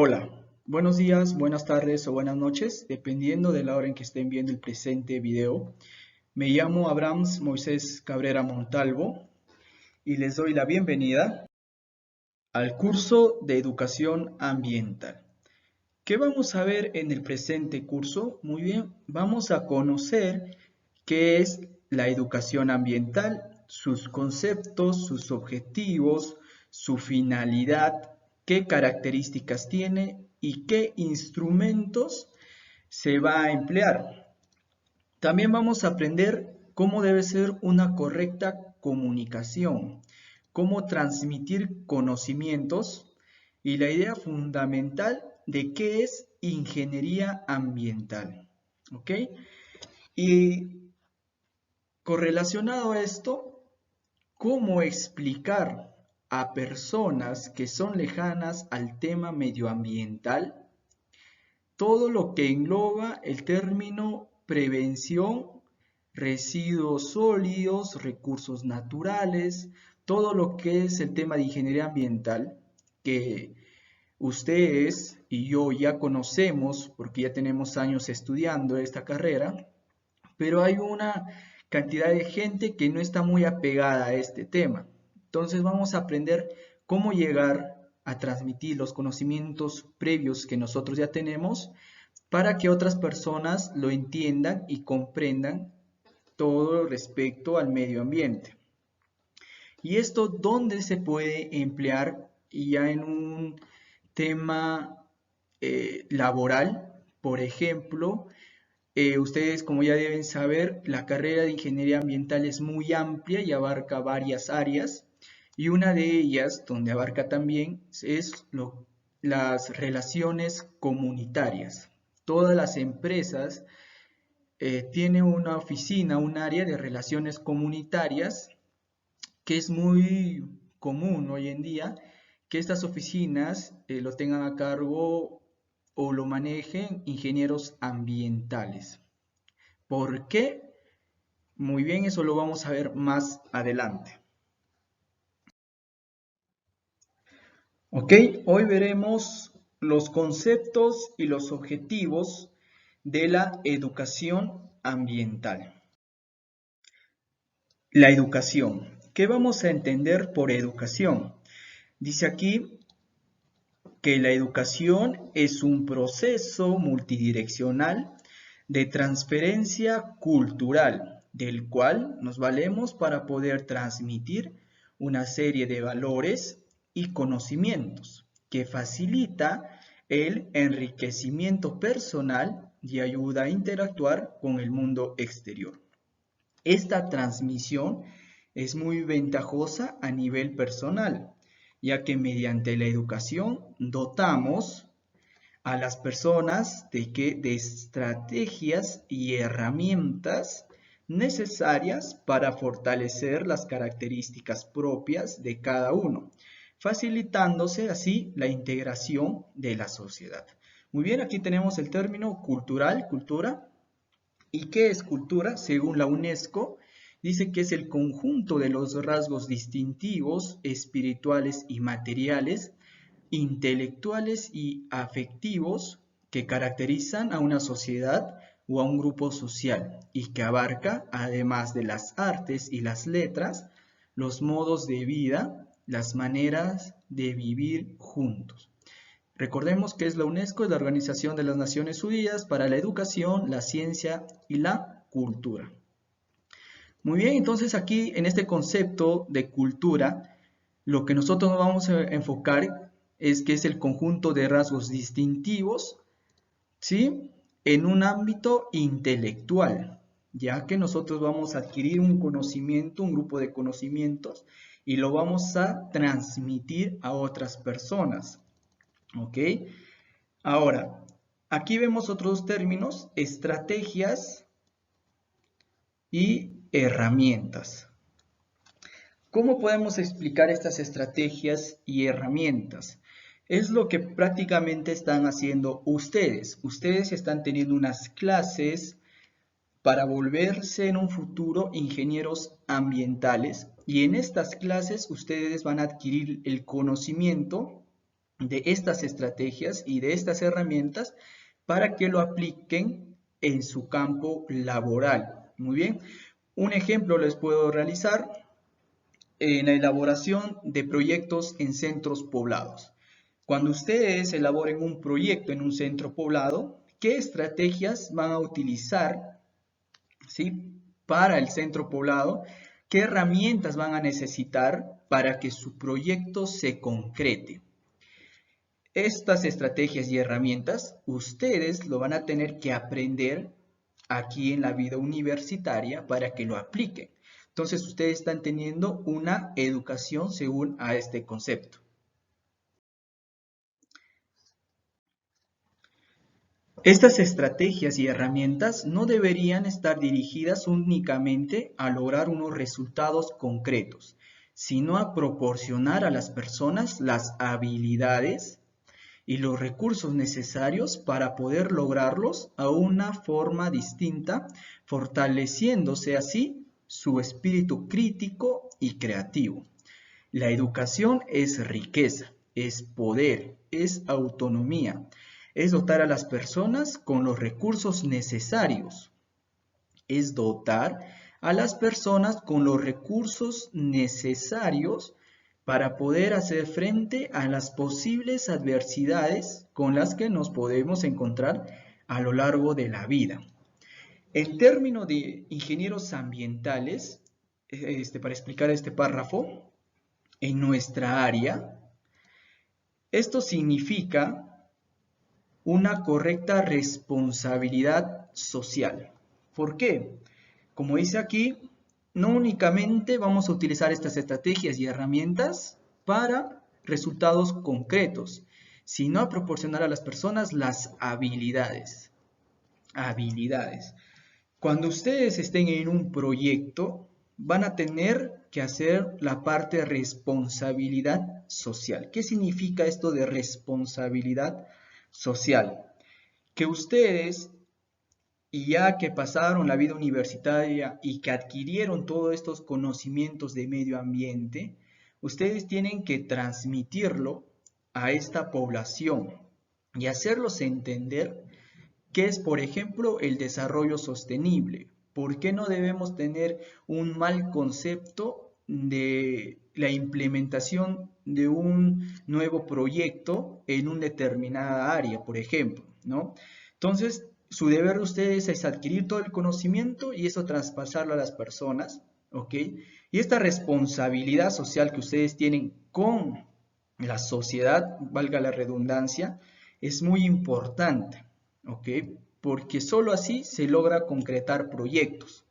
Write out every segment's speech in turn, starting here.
Hola, buenos días, buenas tardes o buenas noches, dependiendo de la hora en que estén viendo el presente video. Me llamo Abrams Moisés Cabrera Montalvo y les doy la bienvenida al curso de Educación Ambiental. ¿Qué vamos a ver en el presente curso? Muy bien, vamos a conocer qué es la educación ambiental, sus conceptos, sus objetivos, su finalidad, qué características tiene y qué instrumentos se va a emplear. También vamos a aprender cómo debe ser una correcta comunicación, cómo transmitir conocimientos y la idea fundamental de qué es ingeniería ambiental. ¿Ok? Y correlacionado a esto, cómo explicar a personas que son lejanas al tema medioambiental todo lo que engloba el término prevención, residuos sólidos, recursos naturales, todo lo que es el tema de ingeniería ambiental, que ustedes y yo ya conocemos porque ya tenemos años estudiando esta carrera, pero hay una cantidad de gente que no está muy apegada a este tema. Entonces vamos a aprender cómo llegar a transmitir los conocimientos previos que nosotros ya tenemos para que otras personas lo entiendan y comprendan todo respecto al medio ambiente. ¿Y esto dónde se puede emplear ya en un tema laboral? Por ejemplo, ustedes, como ya deben saber, la carrera de ingeniería ambiental es muy amplia y abarca varias áreas, y una de ellas, donde abarca también, es las relaciones comunitarias. Todas las empresas tienen una oficina, un área de relaciones comunitarias, que es muy común hoy en día que estas oficinas lo tengan a cargo o lo manejen ingenieros ambientales. ¿Por qué? Muy bien, eso lo vamos a ver más adelante. Ok, hoy veremos los conceptos y los objetivos de la educación ambiental. La educación. ¿Qué vamos a entender por educación? Dice aquí que la educación es un proceso multidireccional de transferencia cultural, del cual nos valemos para poder transmitir una serie de valores y conocimientos que facilita el enriquecimiento personal y ayuda a interactuar con el mundo exterior. Esta transmisión es muy ventajosa a nivel personal, ya que mediante la educación dotamos a las personas de estrategias y herramientas necesarias para fortalecer las características propias de cada uno, facilitándose así la integración de la sociedad. Muy bien, aquí tenemos el término cultural, cultura. ¿Y qué es cultura? Según la UNESCO, dice que es el conjunto de los rasgos distintivos, espirituales y materiales, intelectuales y afectivos que caracterizan a una sociedad o a un grupo social y que abarca, además de las artes y las letras, los modos de vida, las maneras de vivir juntos. Recordemos que es la UNESCO, es la Organización de las Naciones Unidas para la Educación, la Ciencia y la Cultura. Muy bien, entonces aquí en este concepto de cultura, lo que nosotros nos vamos a enfocar es que es el conjunto de rasgos distintivos, ¿sí? En un ámbito intelectual, ya que nosotros vamos a adquirir un conocimiento, un grupo de conocimientos, y lo vamos a transmitir a otras personas, ¿ok? Ahora, aquí vemos otros términos, estrategias y herramientas. ¿Cómo podemos explicar estas estrategias y herramientas? Es lo que prácticamente están haciendo ustedes. Ustedes están teniendo unas clases para volverse en un futuro ingenieros ambientales y en estas clases ustedes van a adquirir el conocimiento de estas estrategias y de estas herramientas para que lo apliquen en su campo laboral. Muy bien, un ejemplo les puedo realizar en la elaboración de proyectos en centros poblados. Cuando ustedes elaboren un proyecto en un centro poblado, ¿qué estrategias van a utilizar, ¿sí?, para el centro poblado? ¿Qué herramientas van a necesitar para que su proyecto se concrete? Estas estrategias y herramientas ustedes lo van a tener que aprender aquí en la vida universitaria para que lo apliquen. Entonces ustedes están teniendo una educación según a este concepto. Estas estrategias y herramientas no deberían estar dirigidas únicamente a lograr unos resultados concretos, sino a proporcionar a las personas las habilidades y los recursos necesarios para poder lograrlos a una forma distinta, fortaleciéndose así su espíritu crítico y creativo. La educación es riqueza, es poder, es autonomía, es dotar a las personas con los recursos necesarios, es dotar a las personas con los recursos necesarios para poder hacer frente a las posibles adversidades con las que nos podemos encontrar a lo largo de la vida. En términos de ingenieros ambientales, para explicar este párrafo, en nuestra área, esto significa una correcta responsabilidad social. ¿Por qué? Como dice aquí, no únicamente vamos a utilizar estas estrategias y herramientas para resultados concretos, sino a proporcionar a las personas las habilidades. Cuando ustedes estén en un proyecto, van a tener que hacer la parte de responsabilidad social. ¿Qué significa esto de responsabilidad social? Que ustedes, y ya que pasaron la vida universitaria y que adquirieron todos estos conocimientos de medio ambiente, ustedes tienen que transmitirlo a esta población y hacerlos entender qué es, por ejemplo, el desarrollo sostenible. ¿Por qué no debemos tener un mal concepto de la implementación de un nuevo proyecto en una determinada área, por ejemplo, ¿no? Entonces, su deber de ustedes es adquirir todo el conocimiento y eso traspasarlo a las personas, ¿ok? Y esta responsabilidad social que ustedes tienen con la sociedad, valga la redundancia, es muy importante, ¿ok? Porque solo así se logra concretar proyectos.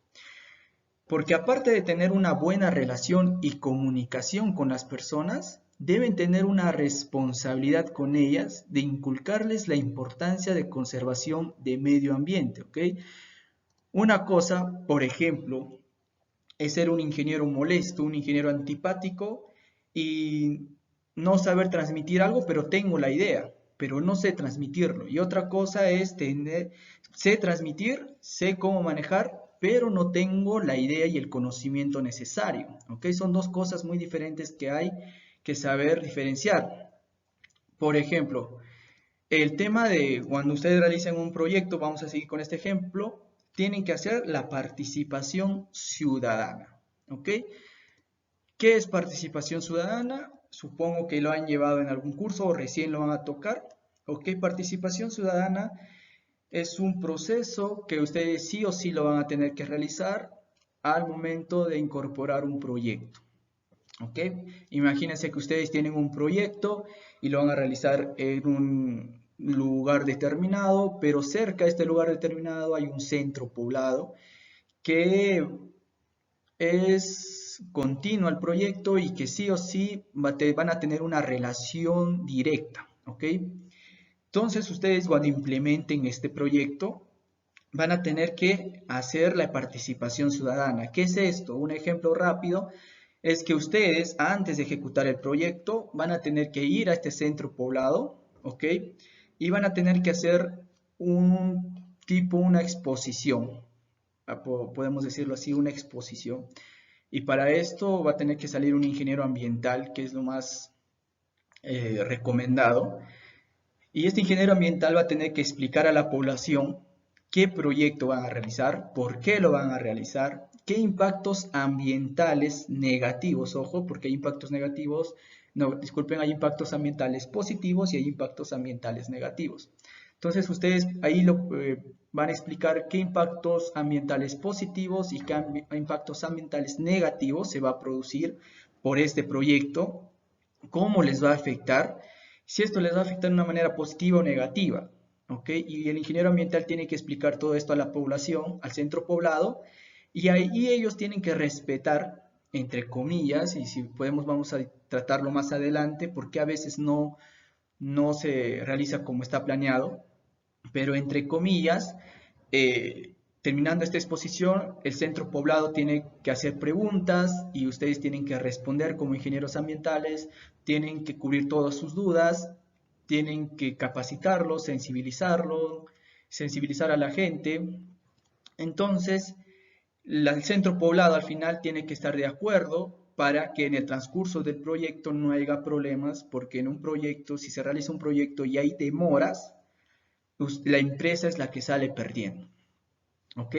Porque aparte de tener una buena relación y comunicación con las personas, deben tener una responsabilidad con ellas de inculcarles la importancia de conservación de medio ambiente, ¿ok? Una cosa, por ejemplo, es ser un ingeniero molesto, un ingeniero antipático y no saber transmitir algo, pero tengo la idea, pero no sé transmitirlo. Y otra cosa es sé transmitir, sé cómo manejar, pero no tengo la idea y el conocimiento necesario. ¿Ok? Son dos cosas muy diferentes que hay que saber diferenciar. Por ejemplo, el tema de cuando ustedes realicen un proyecto, vamos a seguir con este ejemplo, tienen que hacer la participación ciudadana. ¿Ok? ¿Qué es participación ciudadana? Supongo que lo han llevado en algún curso o recién lo van a tocar. ¿Ok? Participación ciudadana es un proceso que ustedes sí o sí lo van a tener que realizar al momento de incorporar un proyecto. ¿Ok? Imagínense que ustedes tienen un proyecto y lo van a realizar en un lugar determinado, pero cerca de este lugar determinado hay un centro poblado que es continuo al proyecto y que sí o sí van a tener una relación directa, ¿ok? Entonces ustedes cuando implementen este proyecto van a tener que hacer la participación ciudadana. ¿Qué es esto? Un ejemplo rápido es que ustedes antes de ejecutar el proyecto van a tener que ir a este centro poblado, ¿ok? Y van a tener que hacer una exposición, podemos decirlo así, una exposición. Y para esto va a tener que salir un ingeniero ambiental, que es lo más recomendado. Y este ingeniero ambiental va a tener que explicar a la población qué proyecto van a realizar, por qué lo van a realizar, qué impactos ambientales negativos, ojo, porque hay impactos negativos, no, disculpen, hay impactos ambientales positivos y hay impactos ambientales negativos. Entonces ustedes ahí van a explicar qué impactos ambientales positivos y qué impactos ambientales negativos se va a producir por este proyecto, cómo les va a afectar, si esto les va a afectar de una manera positiva o negativa, ¿ok? Y el ingeniero ambiental tiene que explicar todo esto a la población, al centro poblado, y ahí ellos tienen que respetar, entre comillas, y si podemos vamos a tratarlo más adelante, porque a veces no se realiza como está planeado, pero entre comillas, terminando esta exposición, el centro poblado tiene que hacer preguntas y ustedes tienen que responder como ingenieros ambientales, tienen que cubrir todas sus dudas, tienen que capacitarlo, sensibilizar a la gente. Entonces, el centro poblado al final tiene que estar de acuerdo para que en el transcurso del proyecto no haya problemas, porque en un proyecto, si se realiza un proyecto y hay demoras, la empresa es la que sale perdiendo. ¿Ok?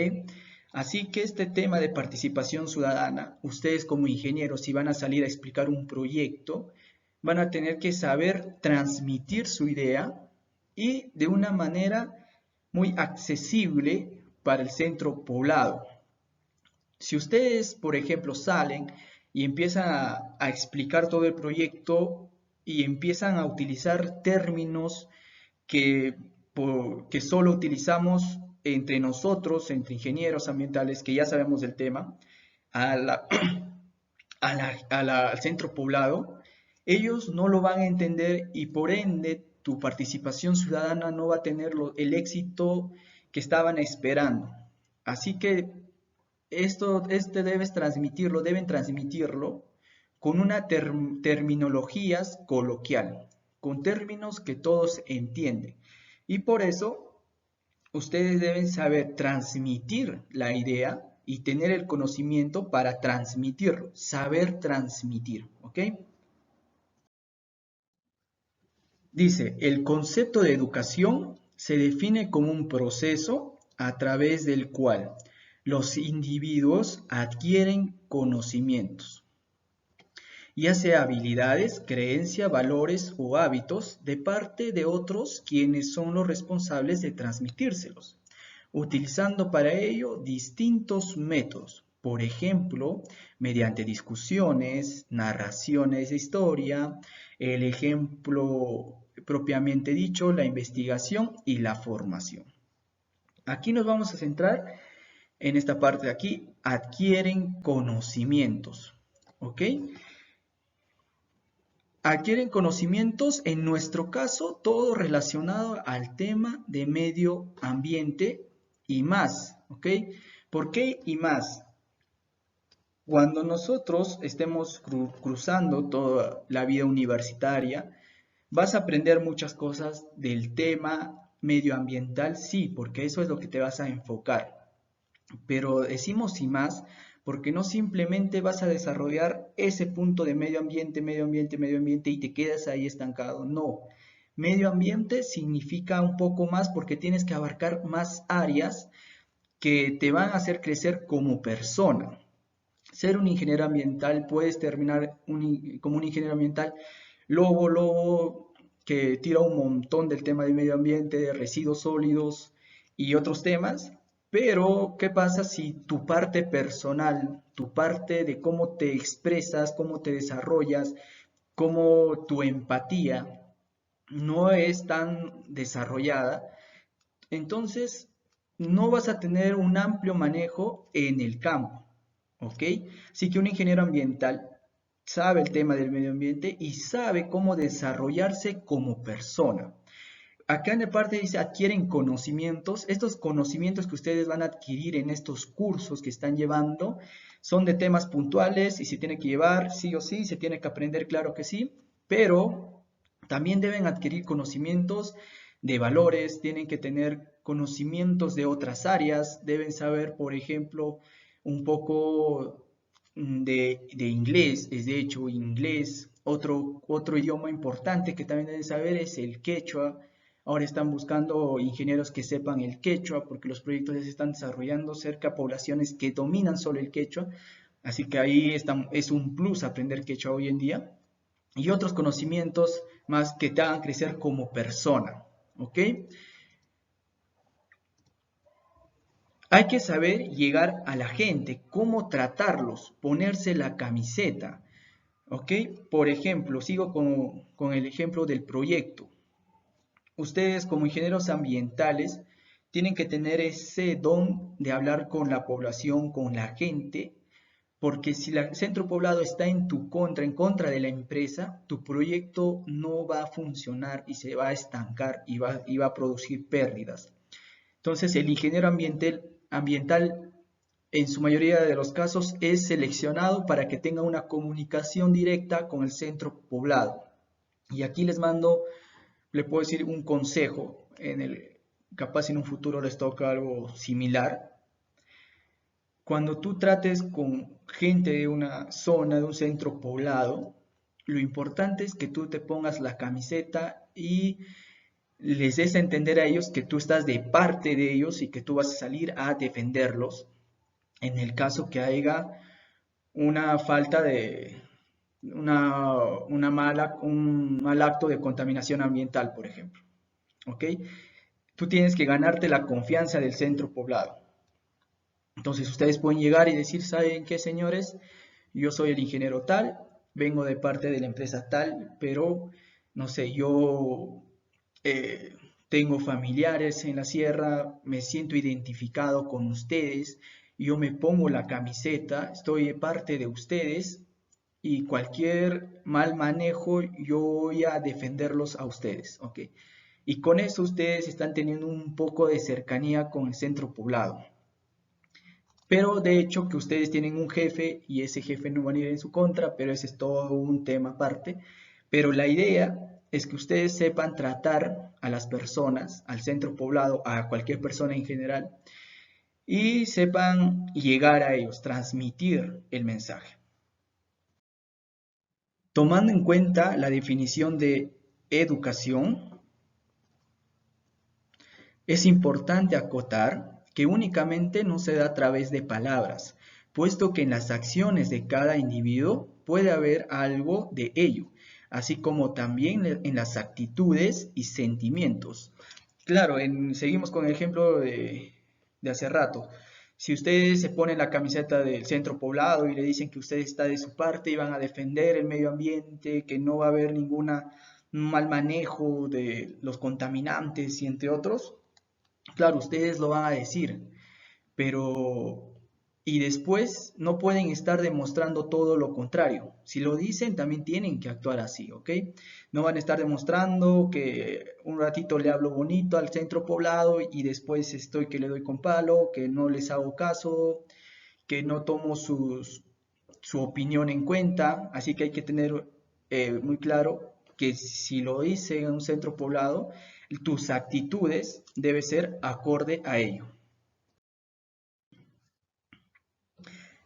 Así que este tema de participación ciudadana, ustedes como ingenieros, si van a salir a explicar un proyecto, van a tener que saber transmitir su idea y de una manera muy accesible para el centro poblado. Si ustedes, por ejemplo, salen y empiezan a explicar todo el proyecto y empiezan a utilizar términos que, que solo utilizamos entre nosotros, entre ingenieros ambientales que ya sabemos del tema, a la, al centro poblado, ellos no lo van a entender y por ende tu participación ciudadana no va a tener el éxito que estaban esperando. Así que deben transmitirlo con una terminologías coloquial, con términos que todos entienden. Y por eso ustedes deben saber transmitir la idea y tener el conocimiento para transmitirlo, saber transmitir, ¿ok? Dice, el concepto de educación se define como un proceso a través del cual los individuos adquieren conocimientos, ya sea habilidades, creencias, valores o hábitos de parte de otros quienes son los responsables de transmitírselos, utilizando para ello distintos métodos, por ejemplo, mediante discusiones, narraciones de historia, el ejemplo propiamente dicho, la investigación y la formación. Aquí nos vamos a centrar en esta parte de aquí, adquieren conocimientos, ¿ok? Adquieren conocimientos, en nuestro caso, todo relacionado al tema de medio ambiente y más, ¿ok? ¿Por qué y más? Cuando nosotros estemos cruzando toda la vida universitaria, vas a aprender muchas cosas del tema medioambiental, sí, porque eso es lo que te vas a enfocar. Pero decimos y más porque no simplemente vas a desarrollar ese punto de medio ambiente, medio ambiente, medio ambiente y te quedas ahí estancado. No, medio ambiente significa un poco más porque tienes que abarcar más áreas que te van a hacer crecer como persona. Ser un ingeniero ambiental, puedes terminar como un ingeniero ambiental lobo, que tira un montón del tema del medio ambiente, de residuos sólidos y otros temas, pero ¿qué pasa si tu parte personal, tu parte de cómo te expresas, cómo te desarrollas, cómo tu empatía no es tan desarrollada? Entonces no vas a tener un amplio manejo en el campo, ¿ok? Así que un ingeniero ambiental sabe el tema del medio ambiente y sabe cómo desarrollarse como persona. Acá en la parte dice adquieren conocimientos. Estos conocimientos que ustedes van a adquirir en estos cursos que están llevando son de temas puntuales y se tiene que llevar sí o sí, se tiene que aprender, claro que sí, pero también deben adquirir conocimientos de valores, tienen que tener conocimientos de otras áreas, deben saber, por ejemplo, un poco de inglés, es de hecho inglés. Otro idioma importante que también deben saber es el quechua. Ahora están buscando ingenieros que sepan el quechua porque los proyectos ya se están desarrollando cerca a poblaciones que dominan solo el quechua. Así que ahí es un plus aprender quechua hoy en día. Y otros conocimientos más que te hagan crecer como persona. ¿Ok? Hay que saber llegar a la gente, cómo tratarlos, ponerse la camiseta. ¿Ok? Por ejemplo, sigo con el ejemplo del proyecto. Ustedes como ingenieros ambientales tienen que tener ese don de hablar con la población, con la gente, porque si el centro poblado está en contra de la empresa, tu proyecto no va a funcionar y se va a estancar y va a producir pérdidas. Entonces, el ingeniero ambiental en su mayoría de los casos es seleccionado para que tenga una comunicación directa con el centro poblado. Y aquí le puedo decir un consejo, capaz en un futuro les toca algo similar. Cuando tú trates con gente de una zona, de un centro poblado, lo importante es que tú te pongas la camiseta y les des a entender a ellos que tú estás de parte de ellos y que tú vas a salir a defenderlos en el caso que haya una falta de un mal acto de contaminación ambiental, por ejemplo. ¿Ok? Tú tienes que ganarte la confianza del centro poblado. Entonces ustedes pueden llegar y decir, ¿saben qué, señores? Yo soy el ingeniero tal, vengo de parte de la empresa tal, pero no sé, yo eh, tengo familiares en la sierra, me siento identificado con ustedes, yo me pongo la camiseta, estoy de parte de ustedes y cualquier mal manejo yo voy a defenderlos a ustedes, ¿ok? Y con eso ustedes están teniendo un poco de cercanía con el centro poblado. Pero de hecho que ustedes tienen un jefe y ese jefe no va a ir en su contra, pero ese es todo un tema aparte. Pero la idea es que ustedes sepan tratar a las personas, al centro poblado, a cualquier persona en general, y sepan llegar a ellos, transmitir el mensaje. Tomando en cuenta la definición de educación, es importante acotar que únicamente no se da a través de palabras, puesto que en las acciones de cada individuo puede haber algo de ello, así como también en las actitudes y sentimientos. Claro, seguimos con el ejemplo de hace rato. Si ustedes se ponen la camiseta del centro poblado y le dicen que usted está de su parte y van a defender el medio ambiente, que no va a haber ningún mal manejo de los contaminantes y entre otros, claro, ustedes lo van a decir, pero y después no pueden estar demostrando todo lo contrario. Si lo dicen, también tienen que actuar así, ¿ok? No van a estar demostrando que un ratito le hablo bonito al centro poblado y después estoy que le doy con palo, que no les hago caso, que no tomo su opinión en cuenta. Así que hay que tener muy claro que si lo dice en un centro poblado, tus actitudes deben ser acorde a ello.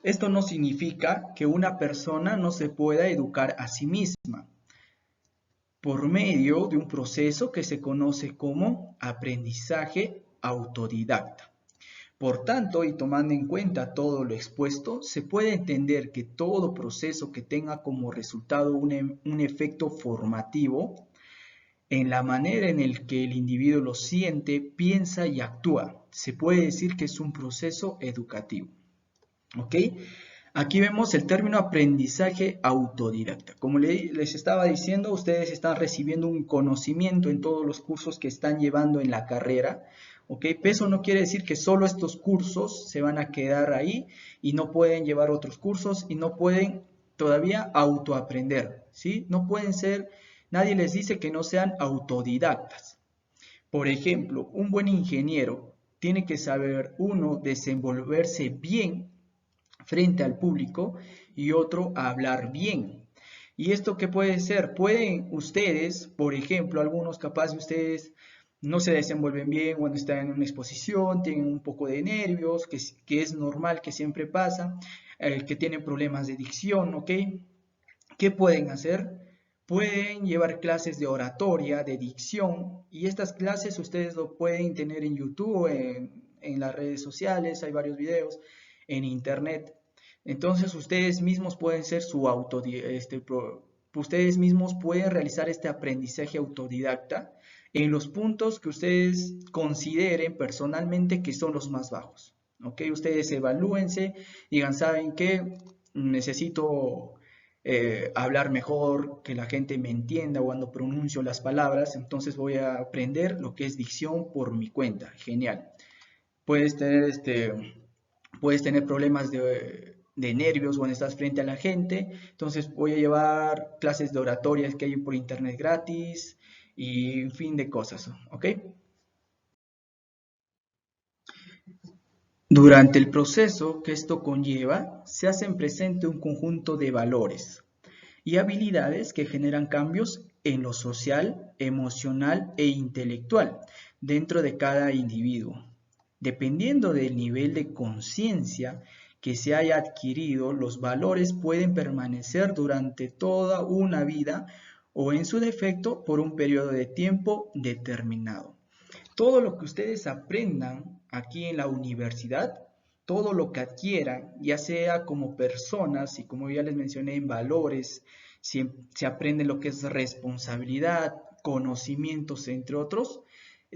Esto no significa que una persona no se pueda educar a sí misma por medio de un proceso que se conoce como aprendizaje autodidacta. Por tanto, y tomando en cuenta todo lo expuesto, se puede entender que todo proceso que tenga como resultado un efecto formativo en la manera en el que el individuo lo siente, piensa y actúa, se puede decir que es un proceso educativo. ¿Ok? Aquí vemos el término aprendizaje autodidacta. Como les estaba diciendo, ustedes están recibiendo un conocimiento en todos los cursos que están llevando en la carrera. ¿Ok? Eso no quiere decir que solo estos cursos se van a quedar ahí y no pueden llevar otros cursos y no pueden todavía autoaprender. ¿Sí? No pueden ser, nadie les dice que no sean autodidactas. Por ejemplo, un buen ingeniero tiene que saber, uno, desenvolverse bien frente al público y otro a hablar bien. ¿Y esto qué puede ser? Pueden ustedes, por ejemplo, algunos capaz de ustedes no se desenvuelven bien cuando están en una exposición, tienen un poco de nervios, que es normal, que siempre pasa, que tienen problemas de dicción, ¿ok? ¿Qué pueden hacer? Pueden llevar clases de oratoria, de dicción, y estas clases ustedes lo pueden tener en YouTube, en las redes sociales, hay varios videos, en internet. Entonces ustedes mismos pueden ser ustedes mismos pueden realizar este aprendizaje autodidacta en los puntos que ustedes consideren personalmente que son los más bajos. ¿Ok? Ustedes evalúense, digan, ¿saben qué? Necesito hablar mejor, que la gente me entienda cuando pronuncio las palabras, entonces voy a aprender lo que es dicción por mi cuenta. Genial. Puedes tener, puedes tener problemas de nervios cuando estás frente a la gente, entonces voy a llevar clases de oratorias que hay por internet gratis y un fin de cosas, ¿ok? Durante el proceso que esto conlleva, se hacen presente un conjunto de valores y habilidades que generan cambios en lo social, emocional e intelectual dentro de cada individuo. Dependiendo del nivel de conciencia que se haya adquirido, los valores pueden permanecer durante toda una vida o en su defecto por un periodo de tiempo determinado. Todo lo que ustedes aprendan aquí en la universidad, todo lo que adquieran, ya sea como personas y como ya les mencioné en valores, se aprende lo que es responsabilidad, conocimientos, entre otros,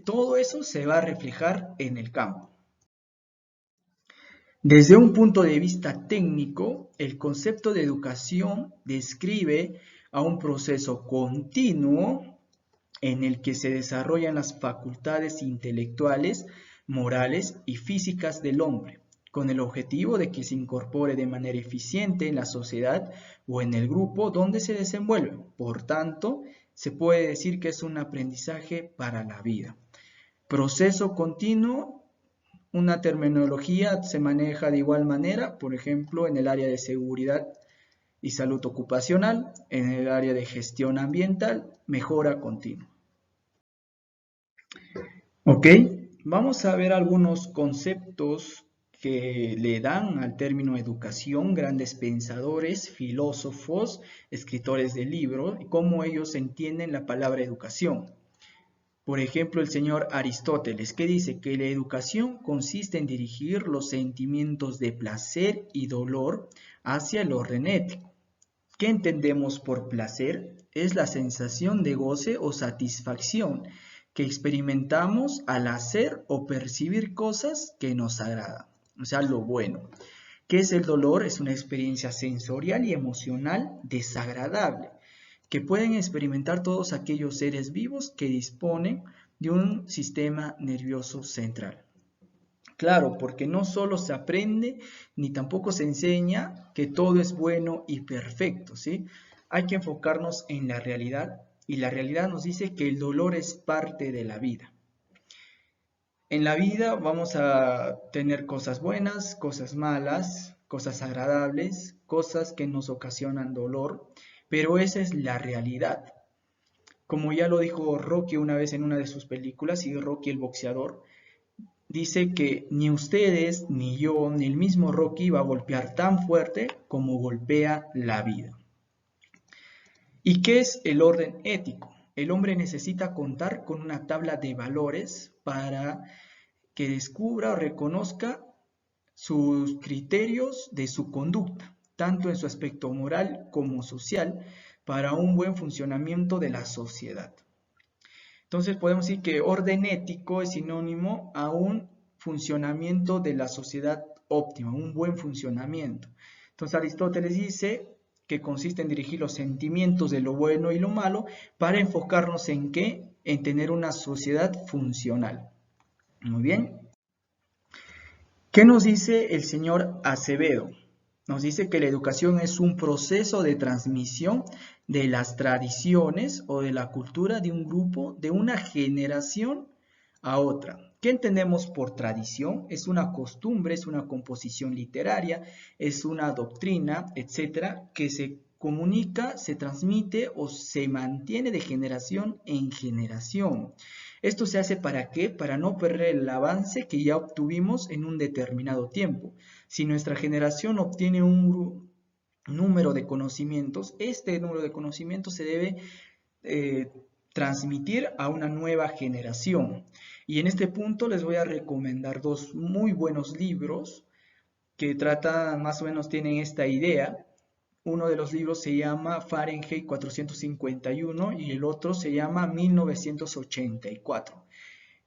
todo eso se va a reflejar en el campo. Desde un punto de vista técnico, el concepto de educación describe a un proceso continuo en el que se desarrollan las facultades intelectuales, morales y físicas del hombre, con el objetivo de que se incorpore de manera eficiente en la sociedad o en el grupo donde se desenvuelve. Por tanto, se puede decir que es un aprendizaje para la vida. Proceso continuo, una terminología se maneja de igual manera, por ejemplo, en el área de seguridad y salud ocupacional, en el área de gestión ambiental, mejora continua. Ok, vamos a ver algunos conceptos que le dan al término educación grandes pensadores, filósofos, escritores de libros, y cómo ellos entienden la palabra educación. Por ejemplo, el señor Aristóteles, que dice que la educación consiste en dirigir los sentimientos de placer y dolor hacia el orden ético. ¿Qué entendemos por placer? Es la sensación de goce o satisfacción que experimentamos al hacer o percibir cosas que nos agradan, o sea, lo bueno. ¿Qué es el dolor? Es una experiencia sensorial y emocional desagradable que pueden experimentar todos aquellos seres vivos que disponen de un sistema nervioso central. Claro, porque no solo se aprende ni tampoco se enseña que todo es bueno y perfecto, ¿sí? Hay que enfocarnos en la realidad y la realidad nos dice que el dolor es parte de la vida. En la vida vamos a tener cosas buenas, cosas malas, cosas agradables, cosas que nos ocasionan dolor, pero esa es la realidad. Como ya lo dijo Rocky una vez en una de sus películas, y Rocky el boxeador, dice que ni ustedes, ni yo, ni el mismo Rocky va a golpear tan fuerte como golpea la vida. ¿Y qué es el orden ético? El hombre necesita contar con una tabla de valores para que descubra o reconozca sus criterios de su conducta, tanto en su aspecto moral como social, para un buen funcionamiento de la sociedad. Entonces podemos decir que orden ético es sinónimo a un funcionamiento de la sociedad óptima, un buen funcionamiento. Entonces Aristóteles dice que consiste en dirigir los sentimientos de lo bueno y lo malo para enfocarnos en qué, en tener una sociedad funcional. Muy bien. ¿Qué nos dice el señor Acevedo? Nos dice que la educación es un proceso de transmisión de las tradiciones o de la cultura de un grupo, de una generación a otra. ¿Qué entendemos por tradición? Es una costumbre, es una composición literaria, es una doctrina, etcétera, que se comunica, se transmite o se mantiene de generación en generación. Esto se hace ¿para qué? Para no perder el avance que ya obtuvimos en un determinado tiempo. Si nuestra generación obtiene un número de conocimientos, este número de conocimientos se debe eh, transmitir a una nueva generación. Y en este punto les voy a recomendar dos muy buenos libros que tratan, más o menos tienen esta idea. Uno de los libros se llama Fahrenheit 451 y el otro se llama 1984.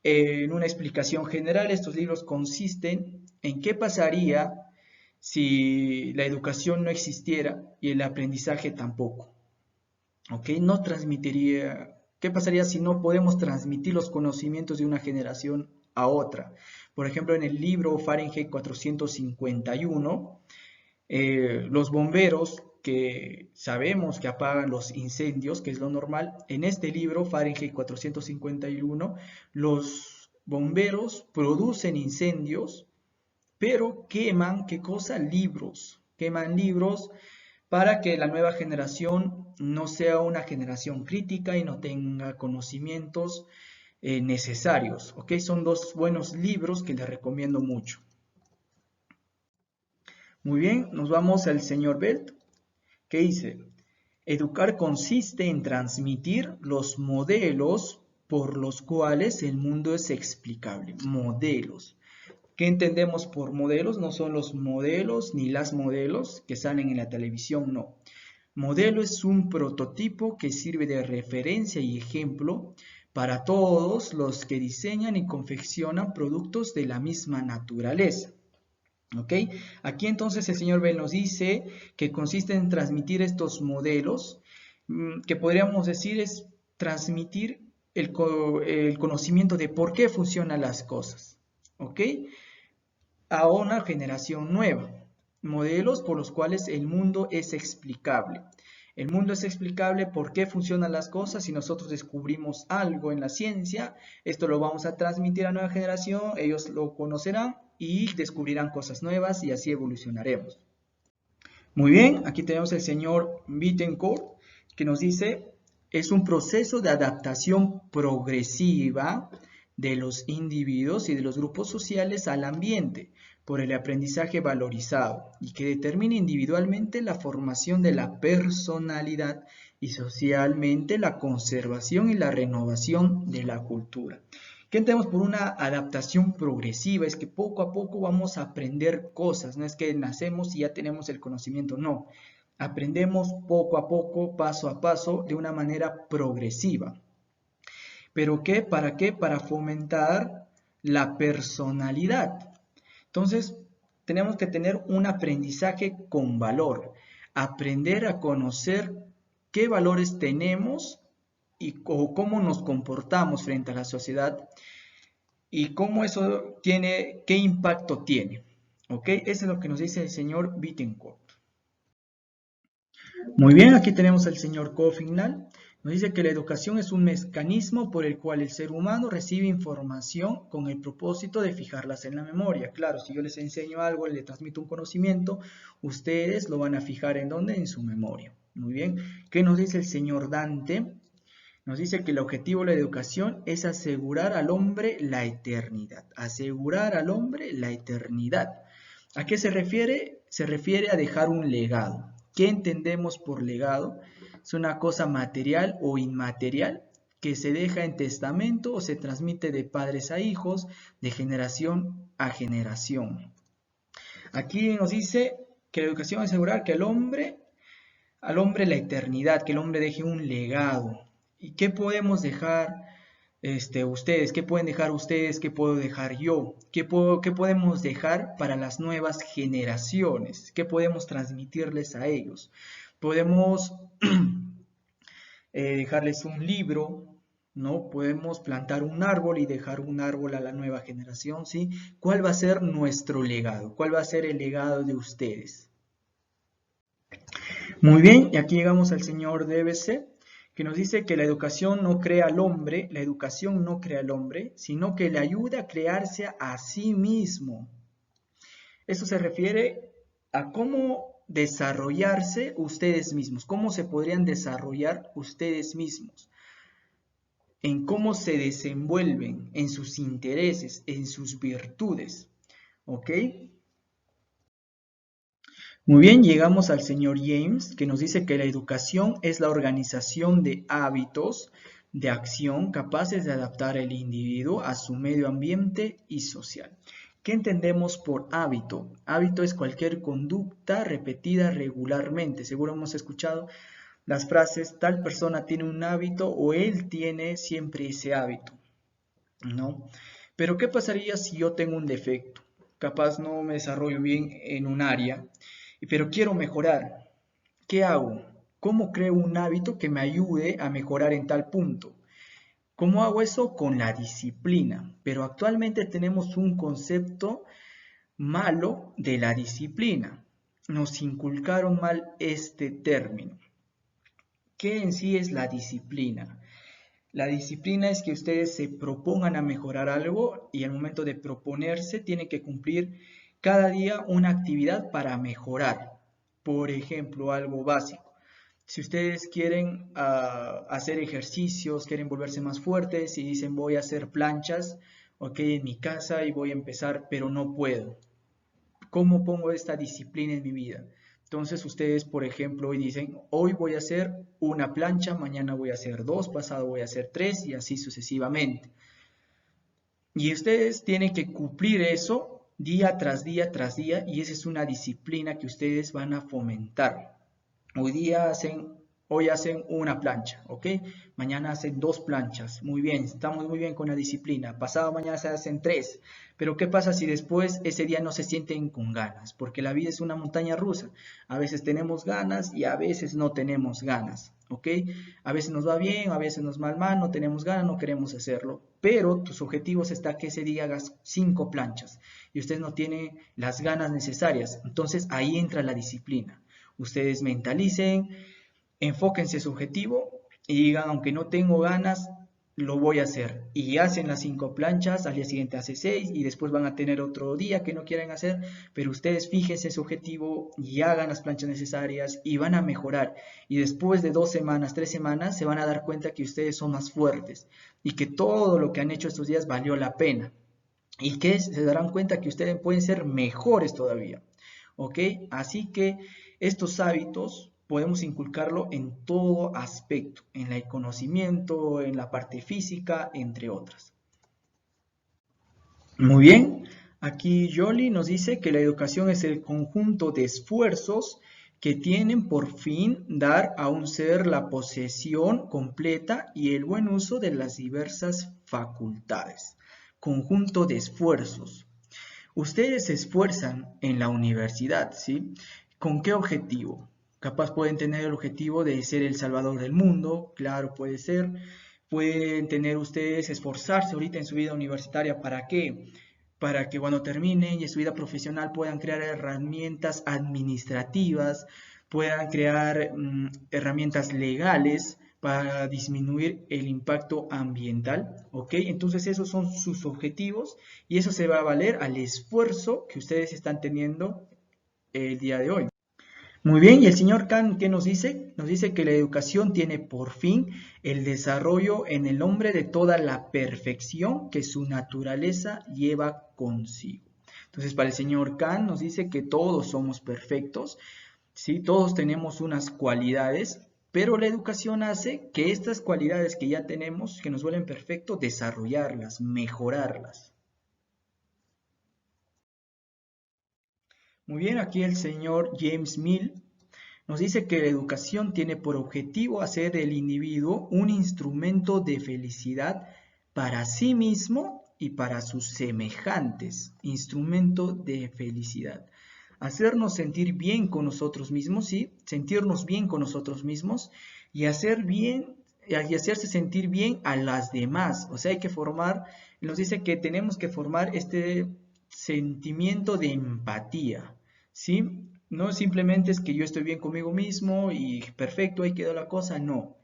En una explicación general, estos libros consisten en qué pasaría si la educación no existiera y el aprendizaje tampoco. ¿Ok? No transmitiría. ¿Qué pasaría si no podemos transmitir los conocimientos de una generación a otra? Por ejemplo, en el libro Fahrenheit 451, los bomberos que sabemos que apagan los incendios, que es lo normal, en este libro, Fahrenheit 451, los bomberos producen incendios, pero queman, ¿qué cosa? Libros. Queman libros para que la nueva generación no sea una generación crítica y no tenga conocimientos necesarios. ¿Ok? Son dos buenos libros que les recomiendo mucho. Muy bien, nos vamos al señor Belt, que dice: educar consiste en transmitir los modelos por los cuales el mundo es explicable. Modelos. ¿Qué entendemos por modelos? No son los modelos ni las modelos que salen en la televisión, no. Modelo es un prototipo que sirve de referencia y ejemplo para todos los que diseñan y confeccionan productos de la misma naturaleza. ¿Ok? Aquí entonces el señor Bell nos dice que consiste en transmitir estos modelos, que podríamos decir es transmitir el conocimiento de por qué funcionan las cosas. ¿Ok? A una generación nueva. Modelos por los cuales el mundo es explicable. El mundo es explicable por qué funcionan las cosas. Si nosotros descubrimos algo en la ciencia, esto lo vamos a transmitir a la nueva generación, ellos lo conocerán y descubrirán cosas nuevas y así evolucionaremos. Muy bien, aquí tenemos el señor Bittencourt que nos dice: es un proceso de adaptación progresiva de los individuos y de los grupos sociales al ambiente por el aprendizaje valorizado y que determina individualmente la formación de la personalidad y socialmente la conservación y la renovación de la cultura. ¿Qué entendemos por una adaptación progresiva? Es que poco a poco vamos a aprender cosas, no es que nacemos y ya tenemos el conocimiento, no. Aprendemos poco a poco, paso a paso, de una manera progresiva. ¿Pero qué? ¿Para qué? Para fomentar la personalidad. Entonces, tenemos que tener un aprendizaje con valor, aprender a conocer qué valores tenemos o cómo nos comportamos frente a la sociedad y cómo eso tiene, qué impacto tiene. ¿Ok? Eso es lo que nos dice el señor Bittencourt. Muy bien, aquí tenemos al señor Coffingham. Nos dice que la educación es un mecanismo por el cual el ser humano recibe información con el propósito de fijarlas en la memoria. Claro, si yo les enseño algo, les transmito un conocimiento, ustedes lo van a fijar ¿en dónde? En su memoria. Muy bien. ¿Qué nos dice el señor Dante? Nos dice que el objetivo de la educación es asegurar al hombre la eternidad. Asegurar al hombre la eternidad. ¿A qué se refiere? Se refiere a dejar un legado. ¿Qué entendemos por legado? Es una cosa material o inmaterial que se deja en testamento o se transmite de padres a hijos, de generación a generación. Aquí nos dice que la educación es asegurar que al hombre la eternidad, que el hombre deje un legado. ¿Y qué podemos dejar ustedes? ¿Qué pueden dejar ustedes? ¿Qué puedo dejar yo? ¿Qué podemos dejar para las nuevas generaciones? ¿Qué podemos transmitirles a ellos? Podemos dejarles un libro, ¿no? Podemos plantar un árbol y dejar un árbol a la nueva generación, ¿sí? ¿Cuál va a ser nuestro legado? ¿Cuál va a ser el legado de ustedes? Muy bien, y aquí llegamos al señor DBC, que nos dice que la educación no crea al hombre, la educación no crea al hombre, sino que le ayuda a crearse a sí mismo. Eso se refiere a cómo desarrollarse ustedes mismos, cómo se podrían desarrollar ustedes mismos. en cómo se desenvuelven, en sus intereses, en sus virtudes. ¿Ok? Muy bien, llegamos al señor James, que nos dice que la educación es la organización de hábitos de acción capaces de adaptar al individuo a su medio ambiente y social. ¿Qué entendemos por hábito? Hábito es cualquier conducta repetida regularmente. Seguro hemos escuchado las frases, tal persona tiene un hábito o él tiene siempre ese hábito, ¿no? Pero ¿qué pasaría si yo tengo un defecto? Capaz no me desarrollo bien en un área, pero quiero mejorar. ¿Qué hago? ¿Cómo creo un hábito que me ayude a mejorar en tal punto? ¿Cómo hago eso? Con la disciplina. Pero actualmente tenemos un concepto malo de la disciplina. Nos inculcaron mal este término. ¿Qué en sí es la disciplina? La disciplina es que ustedes se propongan a mejorar algo y al momento de proponerse tienen que cumplir cada día una actividad para mejorar. Por ejemplo, algo básico. Si ustedes quieren hacer ejercicios, quieren volverse más fuertes y dicen voy a hacer planchas, ok, en mi casa y voy a empezar, pero no puedo. ¿Cómo pongo esta disciplina en mi vida? Entonces ustedes, por ejemplo, hoy dicen, hoy voy a hacer una plancha, mañana voy a hacer dos, pasado voy a hacer tres y así sucesivamente. Y ustedes tienen que cumplir eso día tras día tras día y esa es una disciplina que ustedes van a fomentar. Hoy hacen una plancha, ¿ok? Mañana hacen dos planchas, muy bien, estamos muy bien con la disciplina. Pasado mañana se hacen tres, pero ¿qué pasa si después ese día no se sienten con ganas? Porque la vida es una montaña rusa. A veces tenemos ganas y a veces no tenemos ganas, ¿ok? A veces nos va bien, a veces nos va mal, no tenemos ganas, no queremos hacerlo. Pero tus objetivos está que ese día hagas 5 planchas y usted no tiene las ganas necesarias. Entonces ahí entra la disciplina. Ustedes mentalicen, enfóquense en su objetivo y digan, aunque no tengo ganas, lo voy a hacer. Y hacen las 5 planchas, al día siguiente hace 6 y después van a tener otro día que no quieren hacer, pero ustedes fíjense su objetivo y hagan las planchas necesarias y van a mejorar. Y después de 2 semanas, 3 semanas, se van a dar cuenta que ustedes son más fuertes y que todo lo que han hecho estos días valió la pena. Y que se darán cuenta que ustedes pueden ser mejores todavía. ¿Ok? Así que estos hábitos podemos inculcarlo en todo aspecto, en el conocimiento, en la parte física, entre otras. Muy bien, aquí Jolie nos dice que la educación es el conjunto de esfuerzos que tienen por fin dar a un ser la posesión completa y el buen uso de las diversas facultades. Conjunto de esfuerzos. Ustedes se esfuerzan en la universidad, ¿sí? ¿Con qué objetivo? Capaz pueden tener el objetivo de ser el salvador del mundo, claro, puede ser. Pueden tener ustedes esforzarse ahorita en su vida universitaria, ¿para qué? Para que cuando terminen y en su vida profesional puedan crear herramientas administrativas, puedan crear herramientas legales para disminuir el impacto ambiental, ¿ok? Entonces esos son sus objetivos y eso se va a valer al esfuerzo que ustedes están teniendo el día de hoy. Muy bien, y el señor Kant, ¿qué nos dice? Nos dice que la educación tiene por fin el desarrollo en el hombre de toda la perfección que su naturaleza lleva consigo. Entonces, para el señor Kant nos dice que todos somos perfectos, ¿sí? Todos tenemos unas cualidades, pero la educación hace que estas cualidades que ya tenemos, que nos vuelven perfectos, desarrollarlas, mejorarlas. Muy bien, aquí el señor James Mill nos dice que la educación tiene por objetivo hacer del individuo un instrumento de felicidad para sí mismo y para sus semejantes. Instrumento de felicidad. Hacernos sentir bien con nosotros mismos, ¿sí? Sentirnos bien con nosotros mismos y hacerse sentir bien a las demás. O sea, hay que formar, nos dice que tenemos que formar este sentimiento de empatía, ¿sí? No simplemente es que yo estoy bien conmigo mismo y perfecto, ahí quedó la cosa, no.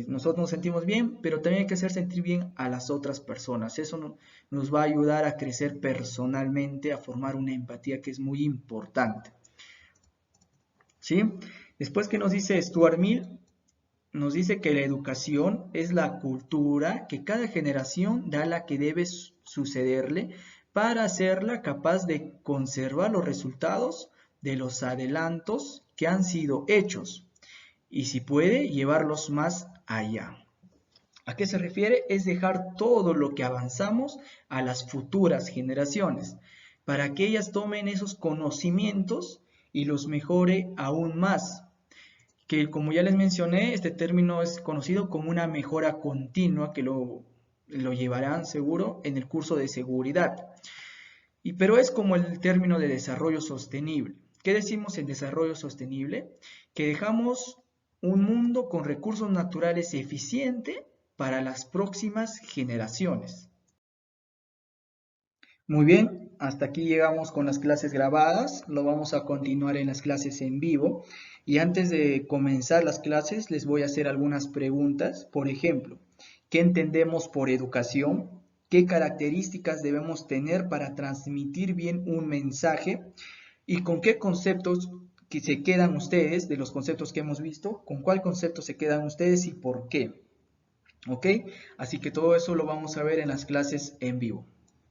Nosotros nos sentimos bien, pero también hay que hacer sentir bien a las otras personas. Eso nos va a ayudar a crecer personalmente, a formar una empatía que es muy importante. ¿Sí? Después que nos dice Stuart Mill, nos dice que la educación es la cultura que cada generación da a la que debe sucederle para hacerla capaz de conservar los resultados de los adelantos que han sido hechos y si puede llevarlos más allá. ¿A qué se refiere? Es dejar todo lo que avanzamos a las futuras generaciones para que ellas tomen esos conocimientos y los mejore aún más, que como ya les mencioné, este término es conocido como una mejora continua que lo llevarán seguro en el curso de seguridad. Pero es como el término de desarrollo sostenible. ¿Qué decimos en desarrollo sostenible? Que dejamos un mundo con recursos naturales eficiente para las próximas generaciones. Muy bien, hasta aquí llegamos con las clases grabadas, lo vamos a continuar en las clases en vivo y antes de comenzar las clases les voy a hacer algunas preguntas. Por ejemplo, ¿qué entendemos por educación? ¿Qué características debemos tener para transmitir bien un mensaje? ¿Y con qué conceptos que se quedan ustedes de los conceptos que hemos visto? ¿Con cuál concepto se quedan ustedes y por qué? ¿Ok? Así que todo eso lo vamos a ver en las clases en vivo.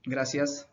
Gracias.